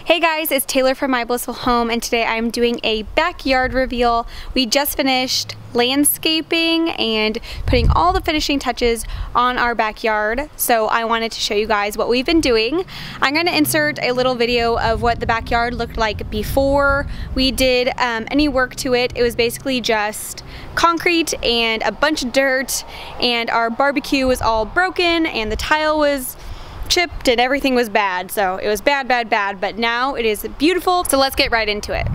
Hey guys, it's Taylor from My Blissful Home, and today I'm doing a backyard reveal. We just finished landscaping and putting all the finishing touches on our backyard, so I wanted to show you guys what we've been doing. I'm going to insert a little video of what the backyard looked like before we did any work to it. It was basically just concrete and a bunch of dirt, and our barbecue was all broken and the tile was chipped and everything was bad. So it was bad, but now it is beautiful. So let's get right into it.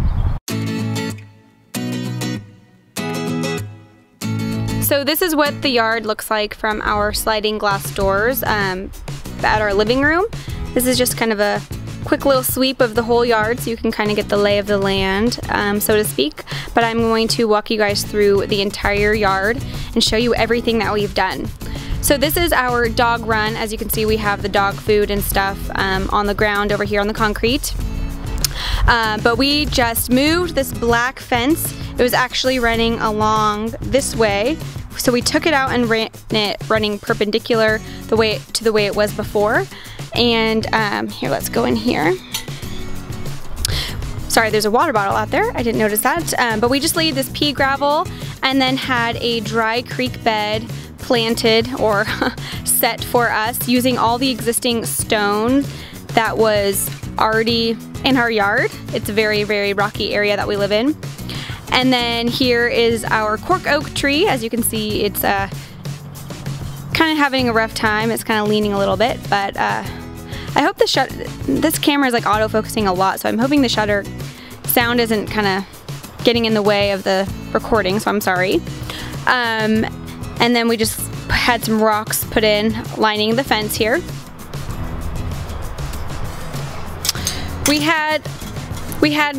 So this is what the yard looks like from our sliding glass doors at our living room. This is just kind of a quick little sweep of the whole yard so you can kind of get the lay of the land, so to speak. But I'm going to walk you guys through the entire yard and show you everything that we've done. So this is our dog run. As you can see, we have the dog food and stuff on the ground over here on the concrete. But we just moved this black fence. It was actually running along this way. So we took it out and ran it running perpendicular to the way it was before. And here, let's go in here. Sorry, there's a water bottle out there. I didn't notice that. But we just laid this pea gravel and then had a dry creek bed planted or set for us using all the existing stone that was already in our yard. It's a very, very rocky area that we live in. And then here is our cork oak tree. As you can see, it's kind of having a rough time. It's kind of leaning a little bit, but I hope this camera is like autofocusing a lot, so I'm hoping the shutter sound isn't kind of getting in the way of the recording, so I'm sorry. And then we just had some rocks put in lining the fence here. We had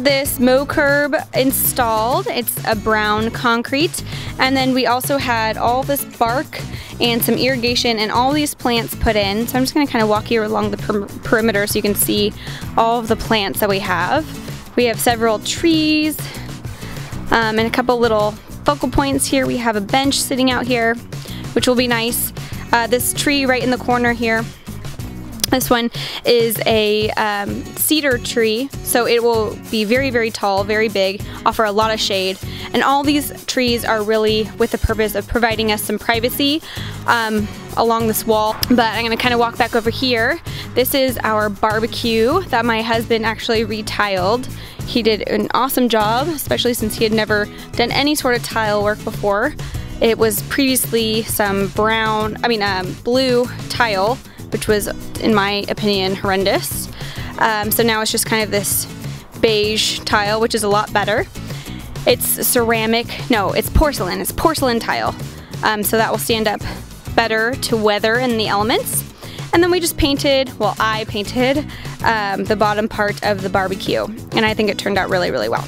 this mow curb installed. It's a brown concrete. And then we also had all this bark and some irrigation and all these plants put in. So I'm just going to kind of walk you along the perimeter so you can see all of the plants that we have. We have several trees and a couple little focal points here. We have a bench sitting out here, which will be nice. This tree right in the corner here, this one is a cedar tree, so it will be very, very tall, very big, offer a lot of shade. And all these trees are really with the purpose of providing us some privacy along this wall. But I'm gonna kind of walk back over here. This is our barbecue that my husband actually retiled. He did an awesome job, especially since he had never done any sort of tile work before. It was previously some blue tile, which was, in my opinion, horrendous. So now it's just kind of this beige tile, which is a lot better. It's ceramic, no, it's porcelain. It's porcelain tile. So that will stand up better to weather in the elements. And then we just painted, well, I painted the bottom part of the barbecue, and I think it turned out really, really well.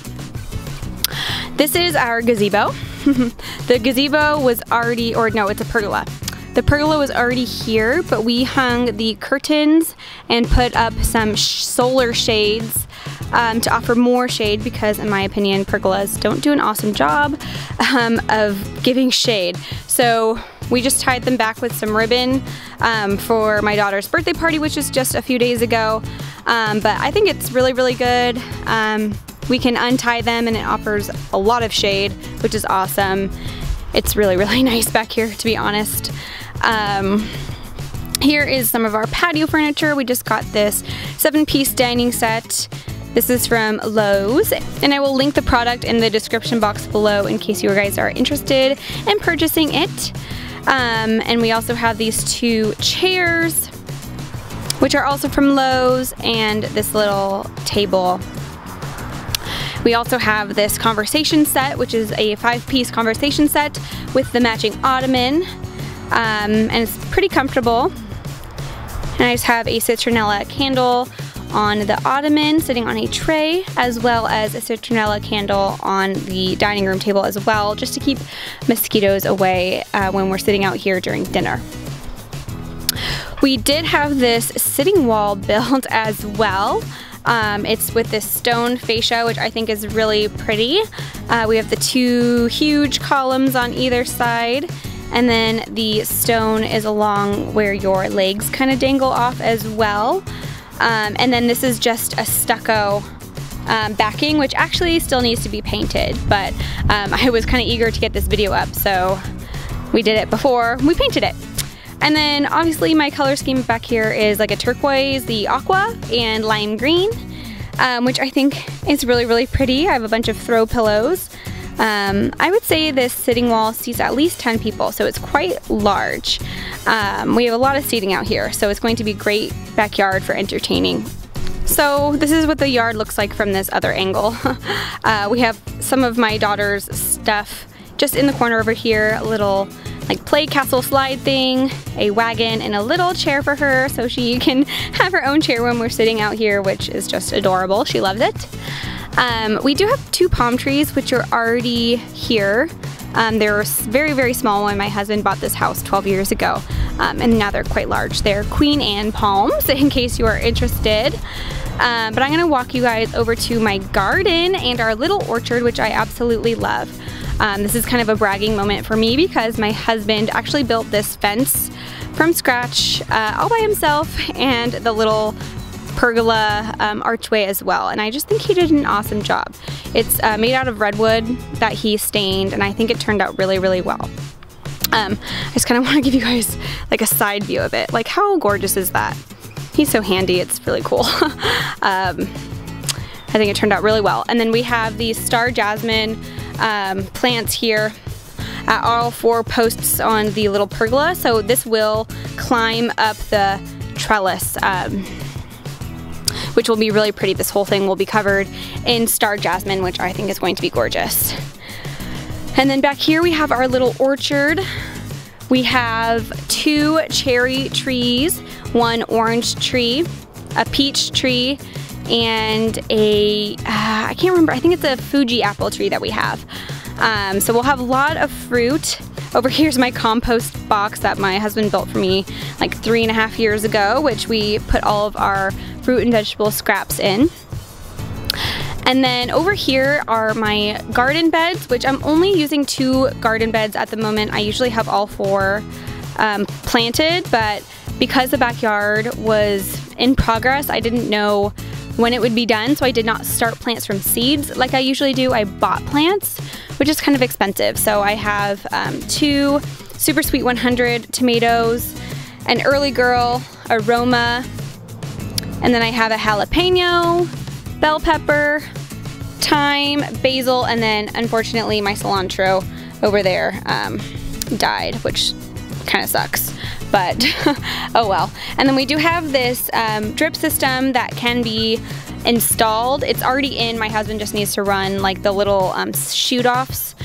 This is our gazebo. The gazebo was already, or no, it's a pergola. The pergola was already here, but we hung the curtains and put up some solar shades to offer more shade because, in my opinion, pergolas don't do an awesome job of giving shade. So we just tied them back with some ribbon for my daughter's birthday party, which was just a few days ago. But I think it's really, really good. We can untie them and it offers a lot of shade, which is awesome. It's really, really nice back here, to be honest. Here is some of our patio furniture. We just got this 7-piece dining set. This is from Lowe's, and I will link the product in the description box below in case you guys are interested in purchasing it. And we also have these 2 chairs, which are also from Lowe's, and this little table. We also have this conversation set, which is a 5-piece conversation set with the matching ottoman, and it's pretty comfortable. And I just have a citronella candle on the ottoman sitting on a tray, as well as a citronella candle on the dining room table as well, just to keep mosquitoes away when we're sitting out here during dinner. We did have this sitting wall built as well. It's with this stone fascia, which I think is really pretty. We have the 2 huge columns on either side, and then the stone is along where your legs kind of dangle off as well. And then this is just a stucco backing, which actually still needs to be painted, but I was kind of eager to get this video up, so we did it before we painted it. And then obviously my color scheme back here is like a turquoise, the aqua, and lime green, which I think is really, really pretty. I have a bunch of throw pillows. I would say this sitting wall seats at least 10 people, so it's quite large. We have a lot of seating out here, so it's going to be a great backyard for entertaining. So this is what the yard looks like from this other angle. We have some of my daughter's stuff just in the corner over here, a little like play castle slide thing, a wagon, and a little chair for her so she can have her own chair when we're sitting out here, which is just adorable. She loves it. We do have 2 palm trees which are already here. They're very, very small when my husband bought this house 12 years ago, and now they're quite large. They're Queen Anne palms, in case you are interested. But I'm gonna walk you guys over to my garden and our little orchard, which I absolutely love. This is kind of a bragging moment for me because my husband actually built this fence from scratch all by himself, and the little pergola archway as well, and I just think he did an awesome job. It's made out of redwood that he stained, and I think it turned out really, really well. I just kind of want to give you guys like a side view of it. Like, how gorgeous is that? He's so handy, it's really cool. I think it turned out really well. And then we have these star jasmine plants here at all 4 posts on the little pergola, so this will climb up the trellis, which will be really pretty. This whole thing will be covered in star jasmine, which I think is going to be gorgeous. And then back here we have our little orchard. We have 2 cherry trees, 1 orange tree, a peach tree, and a, I can't remember, I think it's a Fuji apple tree that we have. So we'll have a lot of fruit. Over here's my compost box that my husband built for me like 3.5 years ago, which we put all of our fruit and vegetable scraps in. And then over here are my garden beds, which I'm only using 2 garden beds at the moment. I usually have all 4 planted, but because the backyard was in progress, I didn't know when it would be done, so I did not start plants from seeds like I usually do. I bought plants, which is kind of expensive. So I have 2 Super Sweet 100 tomatoes, an Early Girl, a Roma, and then I have a jalapeno, bell pepper, thyme, basil, and then unfortunately my cilantro over there died, which kind of sucks, but oh well. And then we do have this drip system that can be installed. It's already in. My husband just needs to run like the little shoot-offs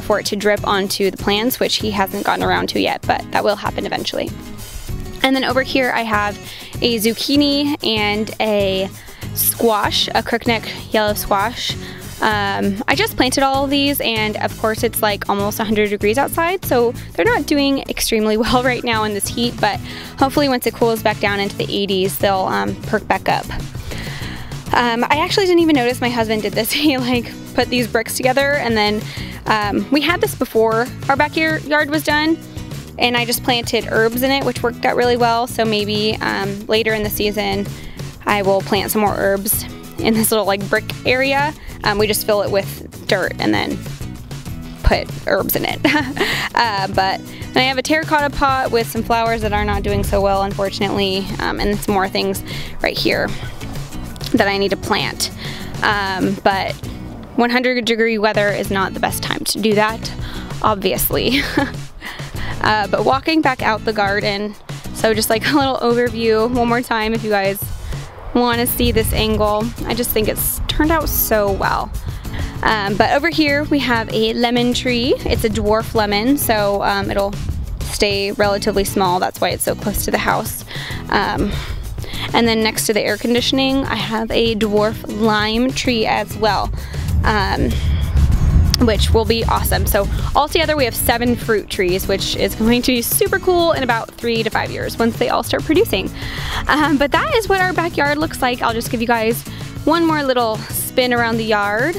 for it to drip onto the plants, which he hasn't gotten around to yet, but that will happen eventually. And then over here I have a zucchini and a squash, a crookneck yellow squash. I just planted all of these, and of course it's like almost 100 degrees outside, so they're not doing extremely well right now in this heat, but hopefully once it cools back down into the 80s, they'll perk back up. I actually didn't even notice my husband did this. He like put these bricks together, and then we had this before our backyard was done, and I just planted herbs in it, which worked out really well, so maybe later in the season I will plant some more herbs in this little like brick area. We just fill it with dirt and then put herbs in it. But and I have a terracotta pot with some flowers that are not doing so well, unfortunately, and some more things right here that I need to plant. But 100-degree weather is not the best time to do that, obviously. But walking back out the garden, so just like a little overview one more time if you guys want to see this angle. I just think it's turned out so well. But over here we have a lemon tree. It's a dwarf lemon, so it'll stay relatively small. That's why it's so close to the house. And then next to the air conditioning, I have a dwarf lime tree as well, which will be awesome. So altogether we have 7 fruit trees, which is going to be super cool in about 3 to 5 years once they all start producing. But that is what our backyard looks like. I'll just give you guys one more little spin around the yard.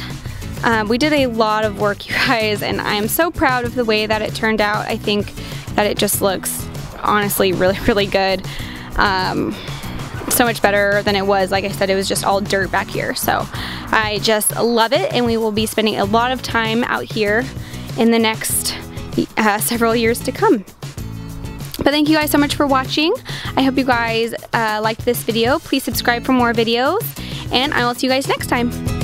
We did a lot of work, you guys, and I'm so proud of the way that it turned out. I think that it just looks honestly really, really good. so much better than it was. Like I said, it was just all dirt back here. So I just love it, and we will be spending a lot of time out here in the next several years to come. But thank you guys so much for watching. I hope you guys liked this video. Please subscribe for more videos, and I will see you guys next time.